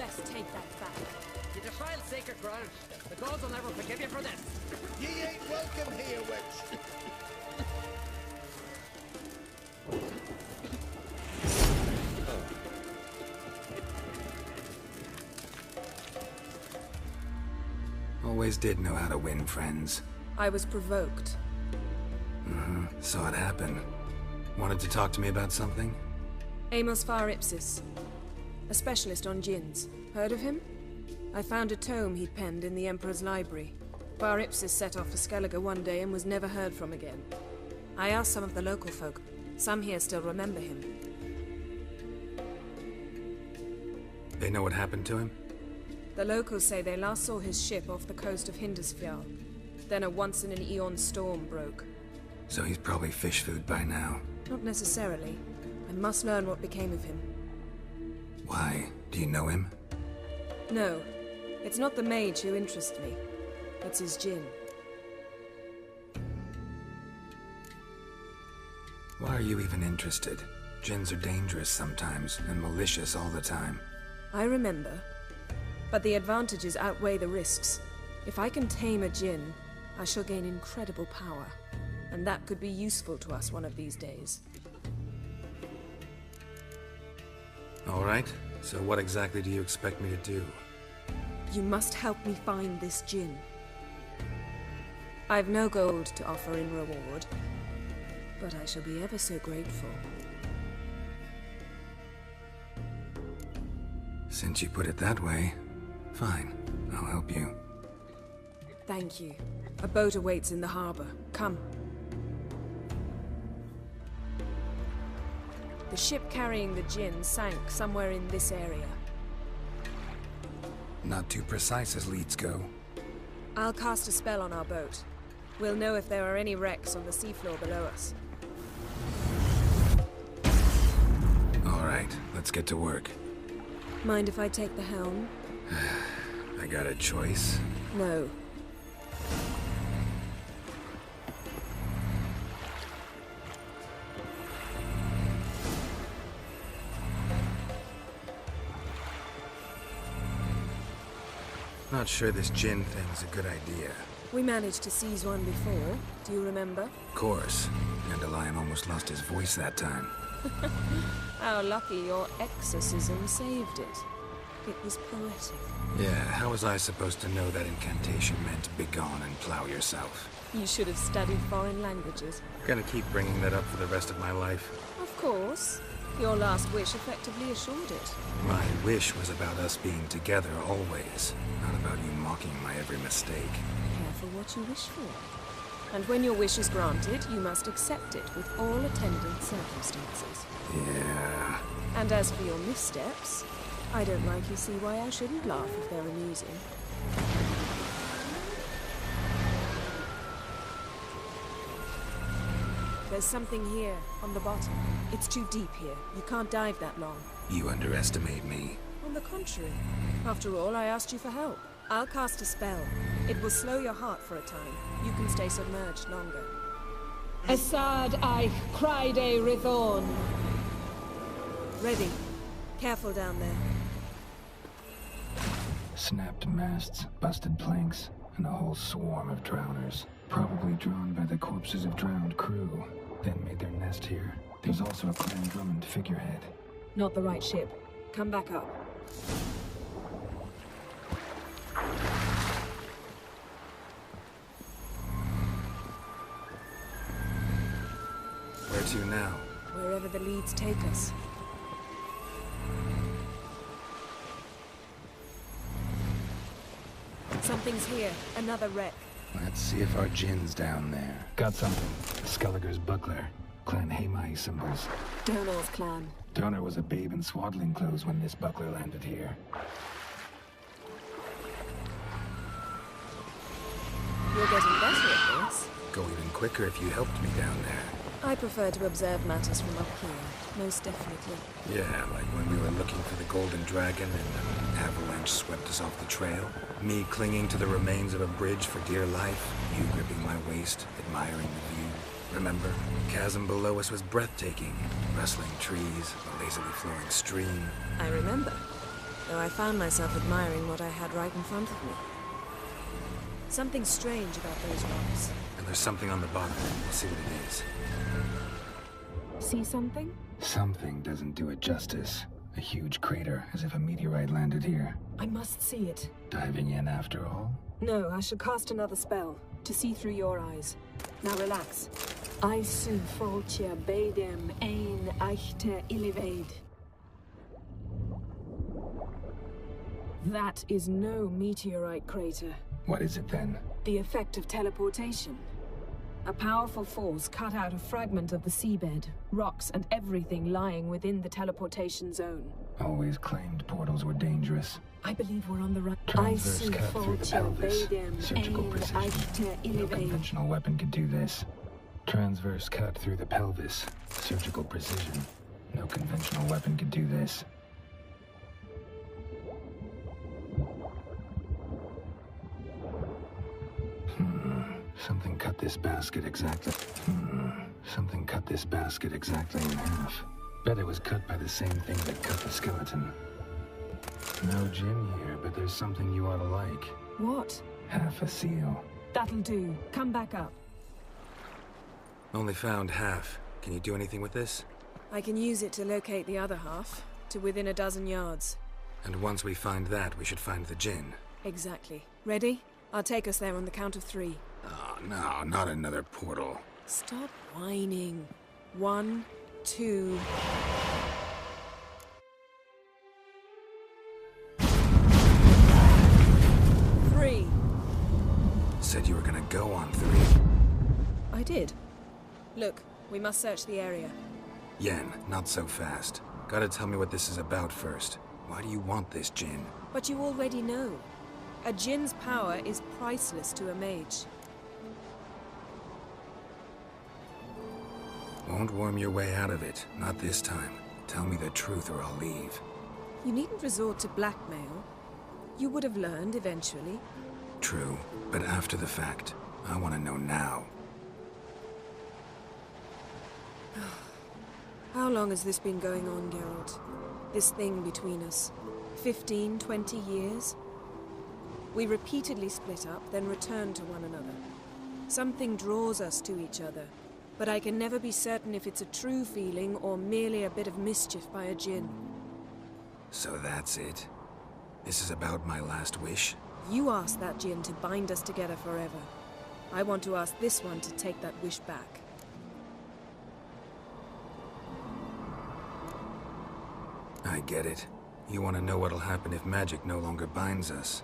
best take that back. You defiled sacred ground. The gods will never forgive you for this. Ye ain't welcome here, witch. Always did know how to win friends. I was provoked. Saw it happen. Wanted to talk to me about something? Amos Far Ipsis. A specialist on djinns. Heard of him? I found a tome he'd penned in the Emperor's library. Far Ipsis set off for Skellige one day and was never heard from again. I asked some of the local folk. Some here still remember him. They know what happened to him? The locals say they last saw his ship off the coast of Hindisfjall. Then a once-in-an-eon storm broke. So he's probably fish food by now. Not necessarily. I must learn what became of him. Why? Do you know him? No. It's not the mage who interests me. It's his djinn. Why are you even interested? Djinns are dangerous sometimes, and malicious all the time. I remember. But the advantages outweigh the risks. If I can tame a djinn, I shall gain incredible power. And that could be useful to us one of these days. All right. So what exactly do you expect me to do? You must help me find this djinn. I've no gold to offer in reward, but I shall be ever so grateful. Since you put it that way, fine. I'll help you. Thank you. A boat awaits in the harbor. Come. The ship carrying the djinn sank somewhere in this area. Not too precise as leads go. I'll cast a spell on our boat. We'll know if there are any wrecks on the seafloor below us. All right, let's get to work. Mind if I take the helm? I got a choice. No. Not sure this djinn thing's a good idea. We managed to seize one before. Do you remember? Of course. Dandelion almost lost his voice that time. How lucky your exorcism saved it. It was poetic. Yeah, how was I supposed to know that incantation meant begone and plow yourself? You should have studied foreign languages. Gonna keep bringing that up for the rest of my life. Of course. Your last wish effectively assured it. My wish was about us being together always, not about you mocking my every mistake. Careful what you wish for. And when your wish is granted, you must accept it with all attendant circumstances. Yeah. And as for your missteps, I don't rightly see why I shouldn't laugh if they're amusing. There's something here, on the bottom. It's too deep here. You can't dive that long. You underestimate me. On the contrary. After all, I asked you for help. I'll cast a spell. It will slow your heart for a time. You can stay submerged longer. Assad I cried a Rithorn. Ready. Careful down there. Snapped masts, busted planks, and a whole swarm of drowners. Probably drawn by the corpses of drowned crew. Then made their nest here. There's also a Clan Drummond figurehead. Not the right ship. Come back up. Where to now? Wherever the leads take us. Something's here. Another wreck. Let's see if our djinn's down there. Got something. Skellige's buckler. Clan Hamai symbols. Donal's clan. Donor was a babe in swaddling clothes when this buckler landed here. You're getting better at this. Go even quicker if you helped me down there. I prefer to observe matters from up here, most definitely. Yeah, like when we were looking for the Golden Dragon and an avalanche swept us off the trail. Me clinging to the remains of a bridge for dear life. You gripping my waist, admiring the view. Remember? Chasm below us was breathtaking. Rustling trees, a lazily flowing stream. I remember. though I found myself admiring what I had right in front of me. Something strange about those rocks. And there's something on the bottom. We'll see what it is. See something? Something doesn't do it justice. A huge crater, as if a meteorite landed here. I must see it. Diving in after all? No, I should cast another spell, to see through your eyes. Now relax. I su foltia bedem ein eichte illivaid. That is no meteorite crater. What is it then? The effect of teleportation. A powerful force cut out a fragment of the seabed, rocks and everything lying within the teleportation zone. Always claimed portals were dangerous. I believe we're on the right. Transverse cut through the pelvis. Surgical precision. No conventional weapon could do this. Transverse cut through the pelvis. Surgical precision. No conventional weapon could do this. Something cut this basket exactly. Something cut this basket exactly in half. Bet it was cut by the same thing that cut the skeleton. No gin here, but there's something you ought to like. What? Half a seal. That'll do. Come back up. Only found half. Can you do anything with this? I can use it to locate the other half, to within a dozen yards. And once we find that, we should find the gin. Exactly. Ready? I'll take us there on the count of 3. Oh, no, not another portal. Stop whining. 1, 2... Said you were gonna go on 3. I did. Look, we must search the area. Yen, not so fast. Gotta tell me what this is about first. Why do you want this gin? But you already know. A djinn's power is priceless to a mage. Won't worm your way out of it. Not this time. Tell me the truth or I'll leave. You needn't resort to blackmail. You would have learned eventually. True, but after the fact. I want to know now. How long has this been going on, Geralt? This thing between us? 15, 20 years? We repeatedly split up, then returned to one another. Something draws us to each other, but I can never be certain if it's a true feeling or merely a bit of mischief by a djinn. So that's it? This is about my last wish? You asked that djinn to bind us together forever. I want to ask this one to take that wish back. I get it. You want to know what'll happen if magic no longer binds us.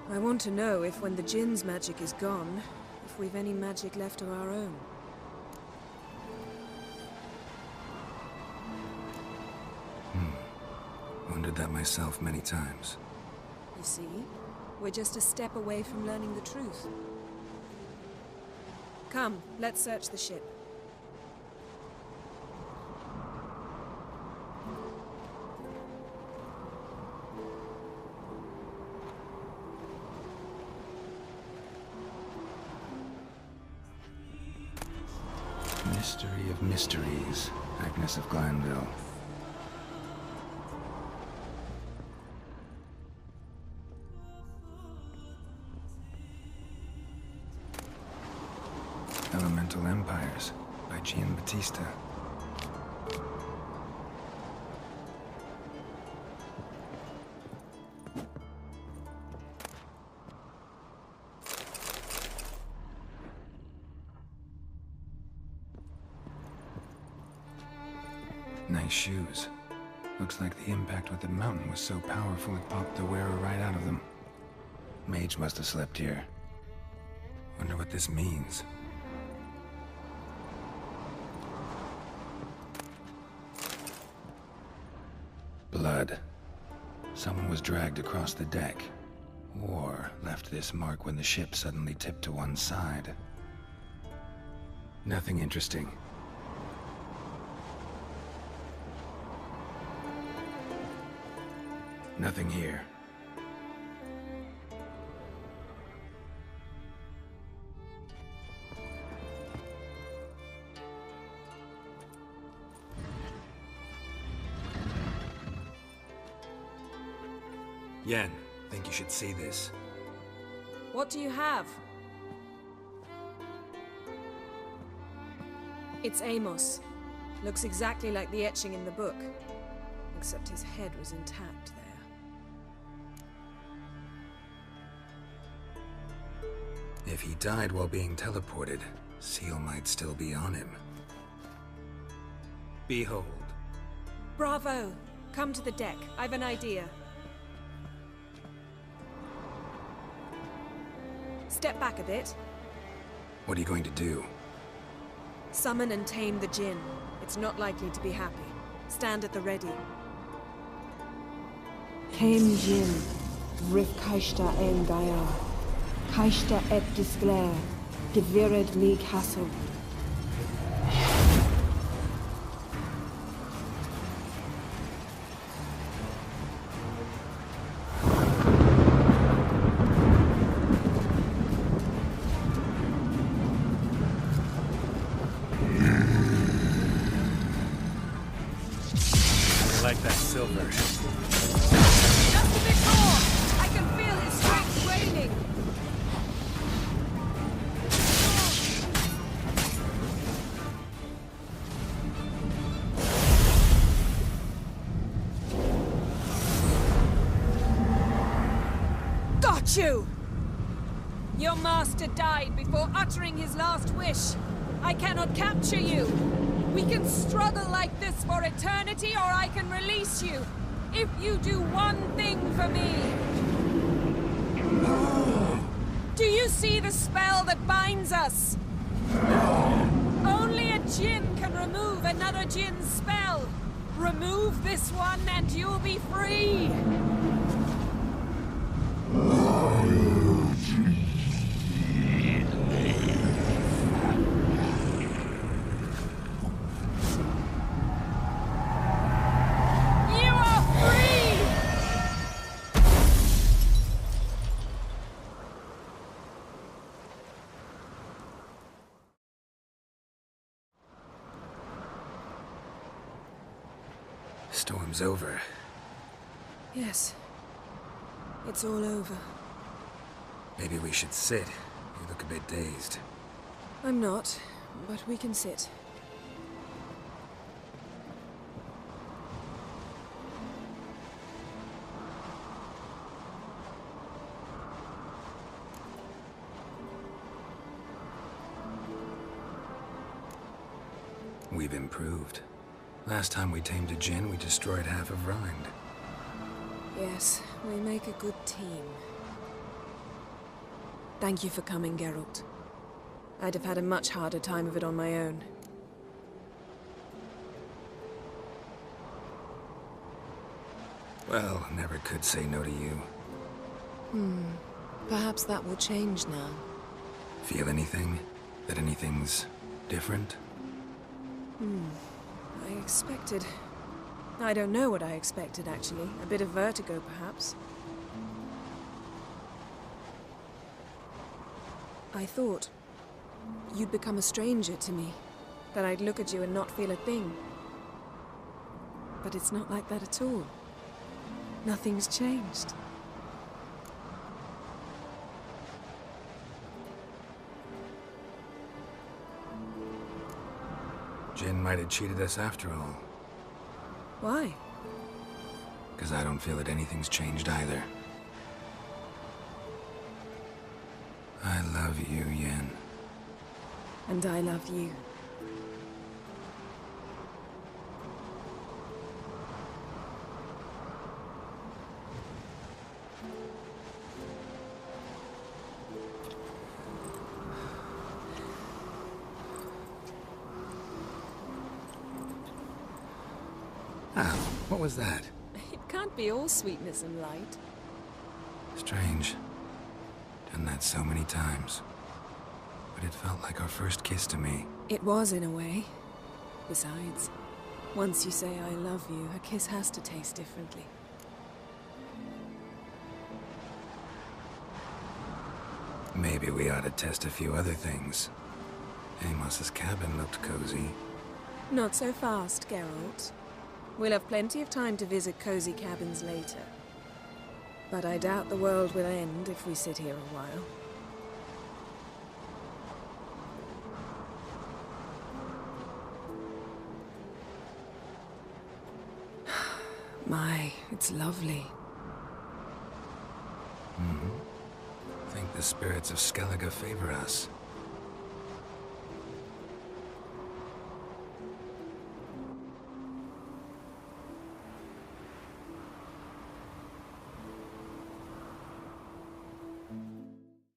I want to know if when the djinn's magic is gone, if we've any magic left of our own. Wondered that myself many times. You see? We're just a step away from learning the truth. Come, let's search the ship. Mystery of mysteries, Agnes of Glanville. Elemental Empires by Giambattista. Nice shoes. Looks like the impact with the mountain was so powerful it popped the wearer right out of them. Mage must have slept here. Wonder what this means. Blood. Someone was dragged across the deck. Or left this mark when the ship suddenly tipped to one side. Nothing interesting. Nothing here. Yen, think you should see this. What do you have? It's Amos. Looks exactly like the etching in the book. Except his head was intact there. If he died while being teleported, Seal might still be on him. Behold. Bravo! Come to the deck. I've an idea. Step back a bit. What are you going to do? Summon and tame the Jinn. It's not likely to be happy. Stand at the ready. Tame Jinn, Rif Kaishta en Gaia, Kaishta et Disglair, Gevired League Hassel. I like that silver. Just a bit more! I can feel his strength waning! Got you! Your master died before uttering his last wish. I cannot capture you. We can struggle like this for eternity, or I can release you. If you do one thing for me. Do you see the spell that binds us? Only a Jinn can remove another Jinn's spell. Remove this one and you'll be free. Storm's over. Yes. It's all over. Maybe we should sit. You look a bit dazed. I'm not, but we can sit. We've improved. Last time we tamed a Jinn, we destroyed half of Rind. Yes, we make a good team. Thank you for coming, Geralt. I'd have had a much harder time of it on my own. Well, never could say no to you. Perhaps that will change now. Feel anything? That anything's different? I expected... I don't know what I expected, actually. A bit of vertigo, perhaps. I thought you'd become a stranger to me. That I'd look at you and not feel a thing. But it's not like that at all. Nothing's changed. Jinn might have cheated us after all. Why? Because I don't feel that anything's changed either. I love you, Yen. And I love you. Ow, what was that? It can't be all sweetness and light. Strange. Done that so many times. But it felt like our first kiss to me. It was, in a way. Besides, once you say I love you, a kiss has to taste differently. Maybe we ought to test a few other things. Amos's cabin looked cozy. Not so fast, Geralt. We'll have plenty of time to visit cozy cabins later. But I doubt the world will end if we sit here a while. My, it's lovely. I think the spirits of Skellige favor us.